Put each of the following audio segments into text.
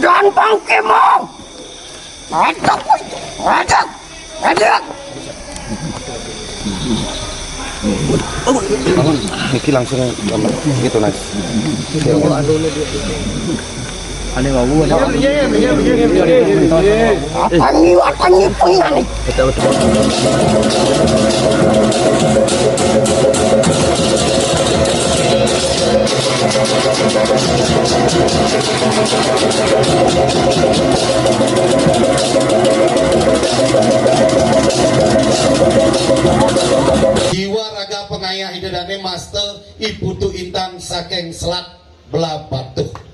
Gampang kemong. Ajak, ajak, ajak. Iki langsung gitu nice. Ane mau Watangi pengen. Jiwa raga pengayah idedane master Ibu Tu Intan saking Selat Belabatuh.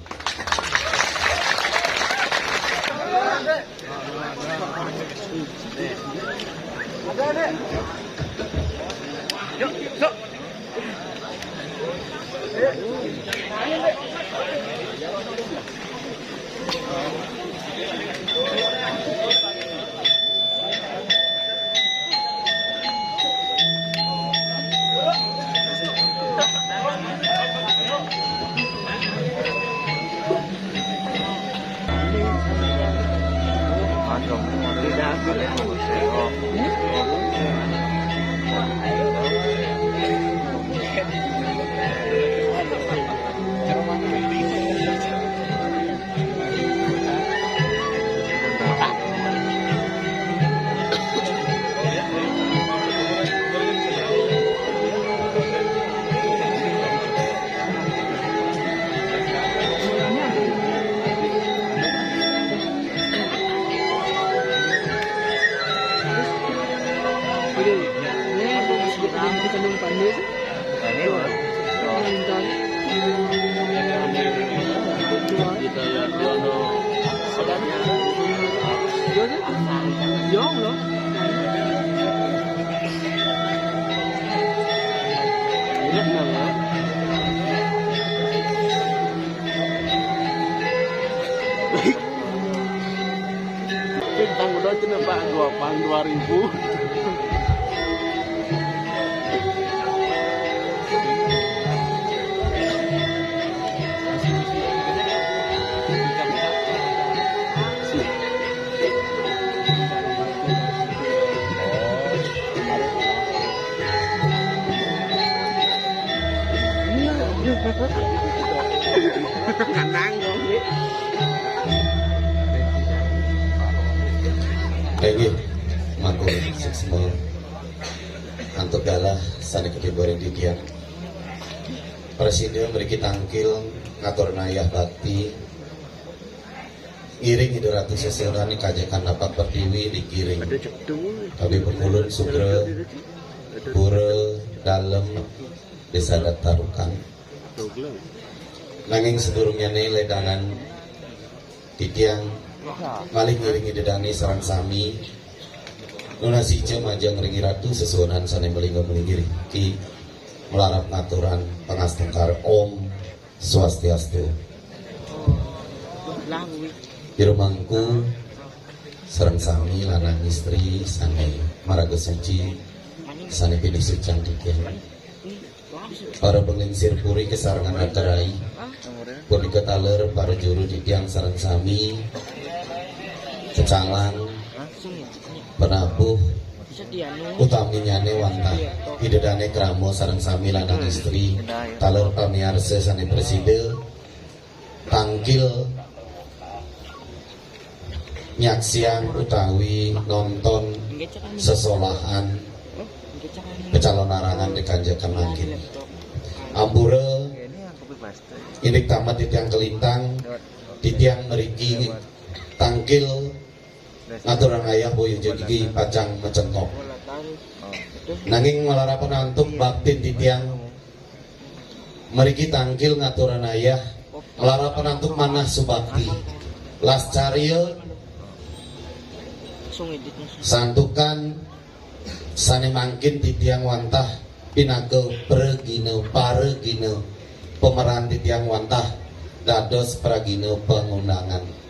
bintang udah itu Pak 2000. Kanang dong. Lagi makur seksmo antuk galah sana ketibarin di dia Presiden beri tangkil ngatur nayah bakti iring hidup ratu seserani kajakan dapat pertiwi digiring tapi pemulun sugre pura dalam desa datarukan nanging sedurungnya nih ledangan titiang maling ngiringi dedani serang sami nuna sice majang ringi ratu sesuanan sana melingga melingiri ki melarap ngaturan pangastungkar om swastiastu di rumahku serang sami lanang istri sana maraga suci sana pilih sucang dikir para penglingsir puri kesarangan atarai pun diketaler para juru di tiang sarang sami Kecalang penabuh utaminya wanta idedane kramo sareng sami lanang istri taler pamiarsa sane preside tangkil nyaksian utawi nonton sesolahan pecalonarangan di kanjakan mangkin ambure indik tamat di tiang kelintang di tiang meriki tangkil ngaturan ayah boyo jadi pacang mecentok nanging melarapan antuk bakti di tiang meriki tangkil ngaturan ayah melarapan antuk manah subakti las caril santukan sane mangkin di tiang wantah pinake pergino paregino pemeran di tiang wantah dados pragino pengundangan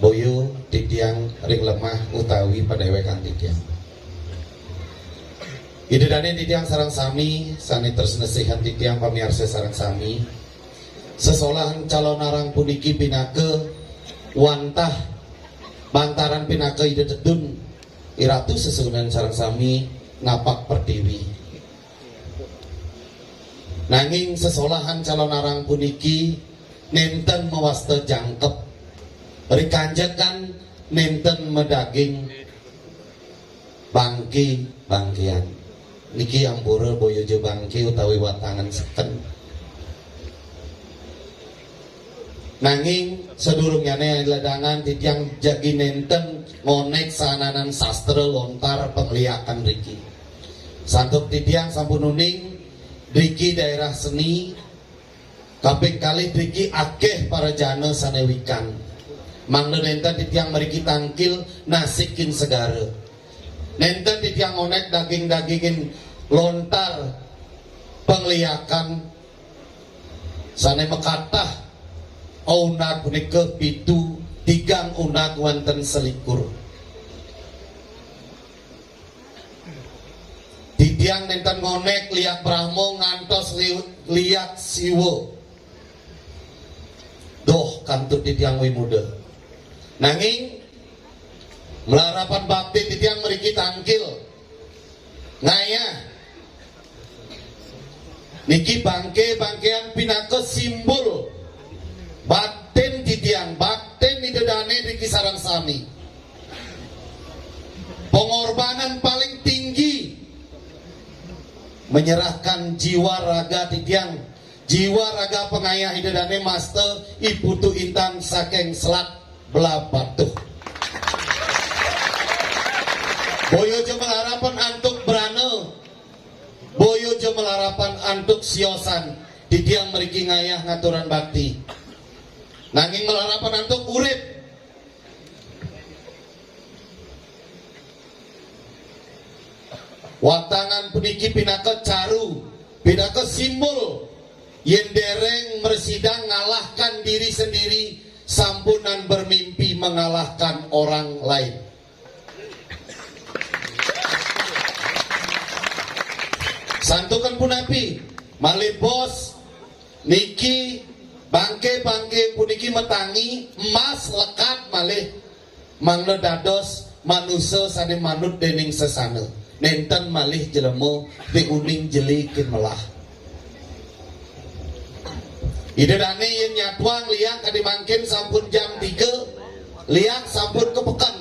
boyo di tiang ring lemah utawi padewekan di tiang idedane di tiang sarang sami sane tersenesihan di tiang pamiarsa sarang sami sesolahan calon arang puniki pinake wantah bantaran pinaka ide dedun iratu sesunan sareng sami ngapak pertiwi. Nanging sesolahan calon arang puniki nenten mewasta jangkep rikanjakan nenten medaging bangkian niki ampura boyojo bangki utawi watangan seken. Nanging sedurungnya ledangan titiang jagi nenten ngonek sananan sastra lontar pengliakan riki santuk titiang sampun uning riki daerah seni kaping kali riki akeh para jana sanewikan mangna nenten titiang meriki tangkil nasikin segara nenten titiang ngonek daging-dagingin lontar pengliakan sane mekatah unag punika pitu tigang unag wonten selikur. Titiang nenten ngonek liak Brahmo ngantos liak Siwo. Doh kantut titiang wimuda. Nanging melarapan bakti titiang meriki tangkil ngaya niki bangkean pinaka simbol batin titiang batin idedane di kisaran sami pengorbanan paling tinggi menyerahkan jiwa raga titiang jiwa raga pengayah idedane master iputu intan saking selat belah batuh boyojo melarapan antuk brane boyojo melarapan antuk siosan titiang meriki ngayah ngaturan bakti nanging melarapan antuk urip watangan puniki pinaka caru pinaka simbol yen dereng mersidang ngalahkan diri sendiri sampunan bermimpi mengalahkan orang lain. Santukan punapi malih bos niki bangke puniki metangi emas lekat malih mangna dados manusia sane manut dening sesana nenten malih jelema diuning jelikin melah idedane yen nyatuang liak kadimangkin sampun jam 3 liak sampun kepekan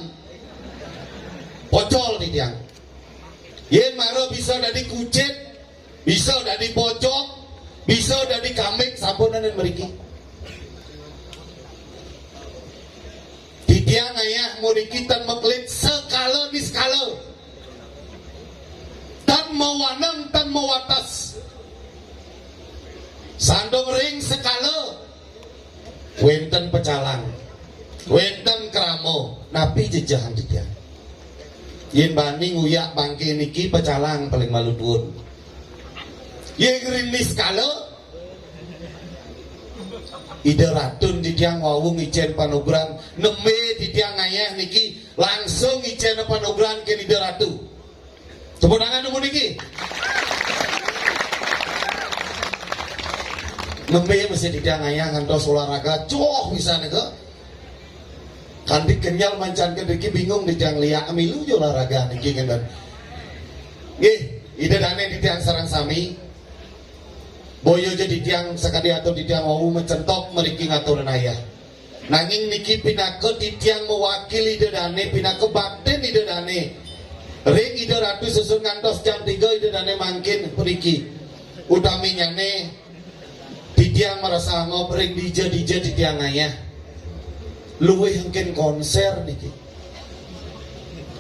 pocol titiang yen maro bisa dari kucit bisa dari pojok bisa dari kambing sampunan meriki titiang ayah muriki tan meklit sekala niskala tan mewanang tan mewatas sandong ring sekala wenten pecalang wenten kramo napi jejahan titiang yen bani nguyak bangke niki pecalang paling malu dhuwur yen rinis kala ide ratun titiang wawung ijen panugrang neme titiang ayah niki langsung ijen panugrang ke ide ratu tepuk tangan nemu niki neme mesti titiang ayah ngantos olahraga coh misalnya ke kandik kenyal mancan ke niki bingung titiang liak milu jo olahraga niki kan nggih ide dane titiang sarang sami boyo jadi tiang sekali atau di tiang mau mencentok meriki ngaturan ayah nanging niki pinaka di tiang mewakili dedane pinaka batin dedane ring ide ratu susun ngantos jam 3 dedane mangkin periki utaminya ne di tiang merasa ngopring dija di tiang ayah luwih mungkin konser niki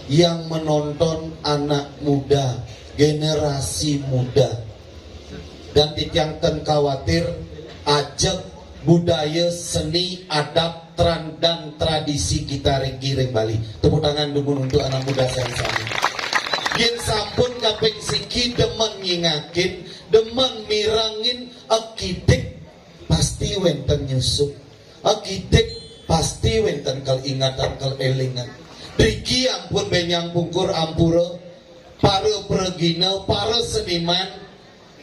yang menonton anak muda generasi muda dan titiang ten khawatir ajak budaya seni adab dan tradisi kita giring Bali. Tepuk tangan dulu untuk anak muda saya sami. Yen sampun kaping siki demen ngingakin, demen mirangin akidik pasti wenten nyusup. Akidik pasti wenten kal ingatan kal elingan. Riki ampun benyang pungkur ampura para pregina, para seniman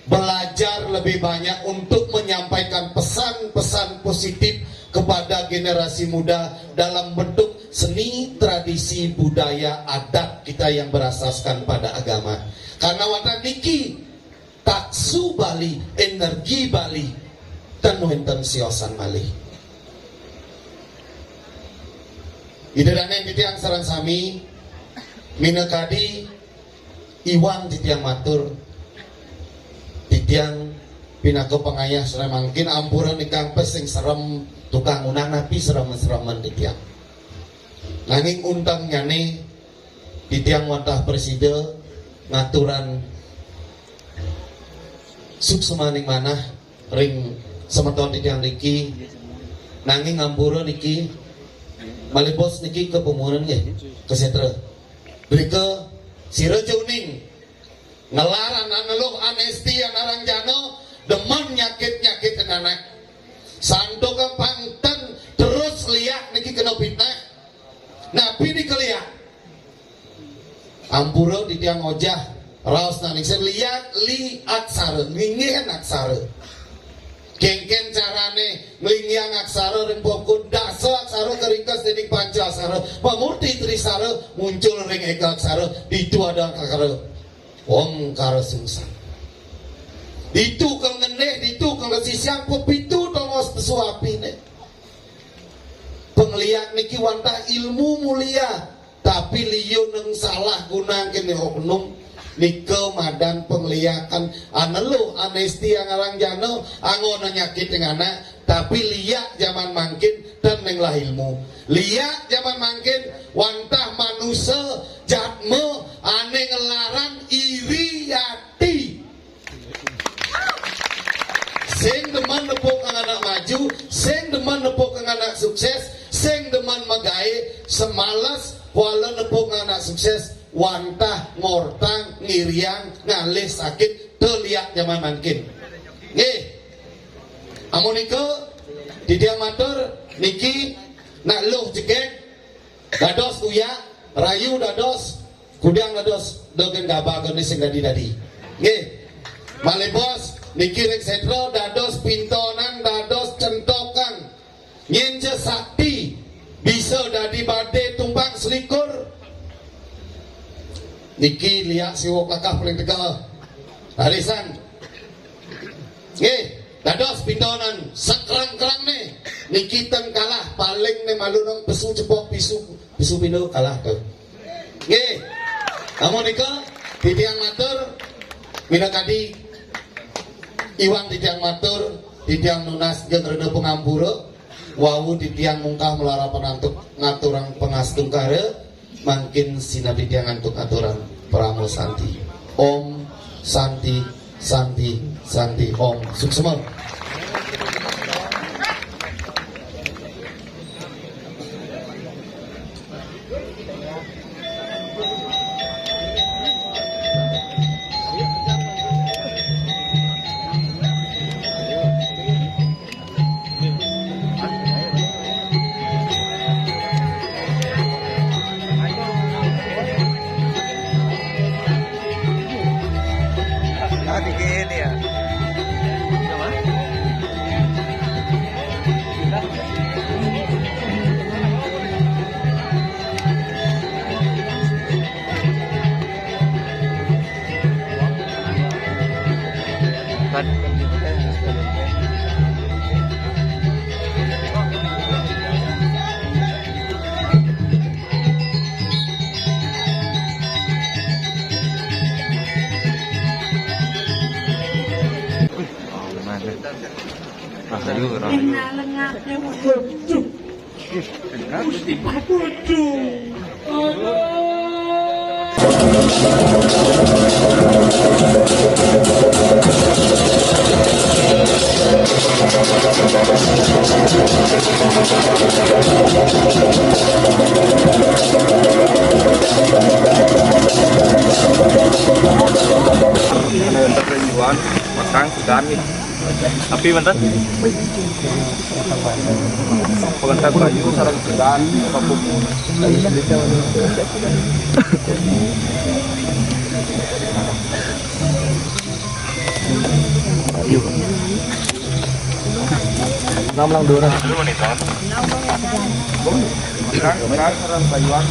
belajar lebih banyak untuk menyampaikan pesan-pesan positif kepada generasi muda dalam bentuk seni, tradisi, budaya, adat kita yang berasaskan pada agama. Karena wata niki taksu Bali, energi Bali, dan wonten siosan malih. Idedane titiang sareng sami minekadi iwang titiang matur titiang pinaka pangayah serem mangkin ampuran ikang pesing serem tukang unang napi serem-sereman titiang nanging untang nyane titiang wantah preside ngaturan suksemaning manah ring semeton titiang niki nanging ampuran niki malibos niki ke pemunan nggih ke setre berike sira juning ngelaran aneluh anesti anarang jano demen nyakit anak sandoga pangtan terus liak niki kena fitnah nabi dikeliak ampura di tiang ojah raos nanik sen liak li aksara ngingin aksara kengken carane nglingiang aksara ring pokok daso aksara keringkas dening panca aksara pamurti trisara muncul ring eka aksara itu ada aksara om karo sungsang itu kang ngeneh itu kang sisiang pepitu tongos pesuapine pengliak niki wantah ilmu mulia tapi liyo neng salah gunang kene oknum nike madan pengliakan anelu anesti yang alang jano angon nyakit dengan anak tapi liak zaman mangkin dan nenglah ilmu liak zaman mangkin wantah manusia jatme ane ngelaran iri yati sing deman nepuk kang anak maju sing deman nepuk kang anak sukses sing deman magae semalas wala nepuk kang anak sukses wantah ngortang ngiriang ngalih sakit teliak zaman mangkin nggih amonika didiang matur niki nak luh cekek dados uya rayu dados kudang dados dogen gabah gene sing dadi nggih malebos niki rek setro dados pintonan dados centokan nyenje sakti bisa dadi bade tumpang selikur niki liak siwok lakah paling tegak harisan nggih dados pintonan sekrang-krang nih niki teng kalah paling ne malu nang pesu cepok pisu pindo kalah tuh nggih amun nika titiang matur minakadi iwang titiang matur titiang nunas jeung rena pengampura wawu titiang mungkah melarapan antuk ngaturang pengastung kare mangkin sinabi dia ngantuk aturan pramo santi om santi santi santi om suksema Matang sudah nih. Api mantan? Pengantar kayu sarang sedan kapuk. Ayo. Nam lang doon. Sarang payuan.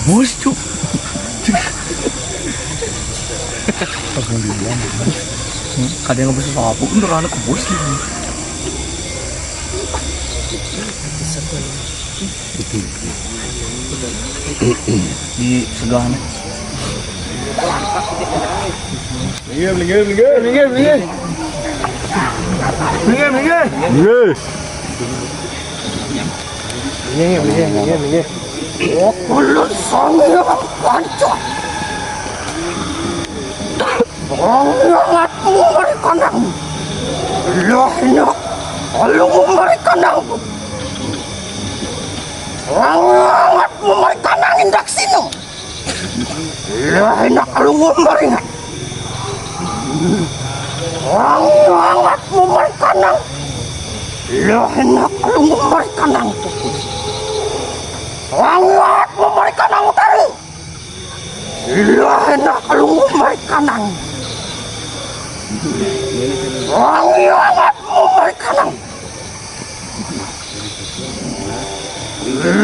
Bos cuk. Ada yang ngebus apa pun anak bos gitu. Di segahan. Kulit sangat pancak. Hangatmu mereka nang. Lahnya kalau mereka nang. Hangatmu mereka nang indak sinu. Lahnya kalau mereka. Hangatmu mereka nang. Lahnya kalau mereka nang. Hangat mereka nang taru. Lahena kalau mereka nang. Hangat mereka nang.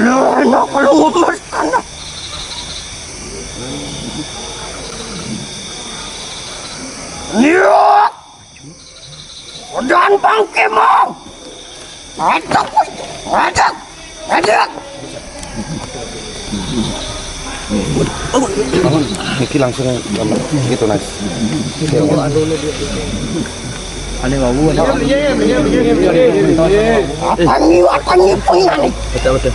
Lahena kalau mereka nang. Niat. Dan pangkemang. Adak. Niki langsung gitu nice. Ada yang mau Atangi punya nih. betul.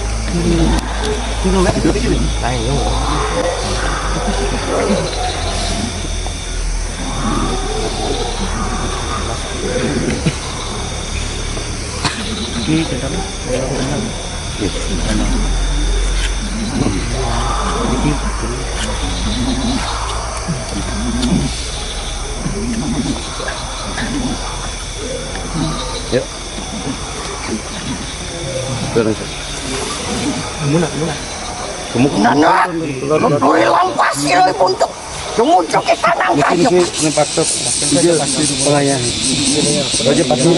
Yuk. Terus. Nana, lu hilang pasir untuk cumucuk ke tanang kayu. Ini patut. Pelayan. Raja patut.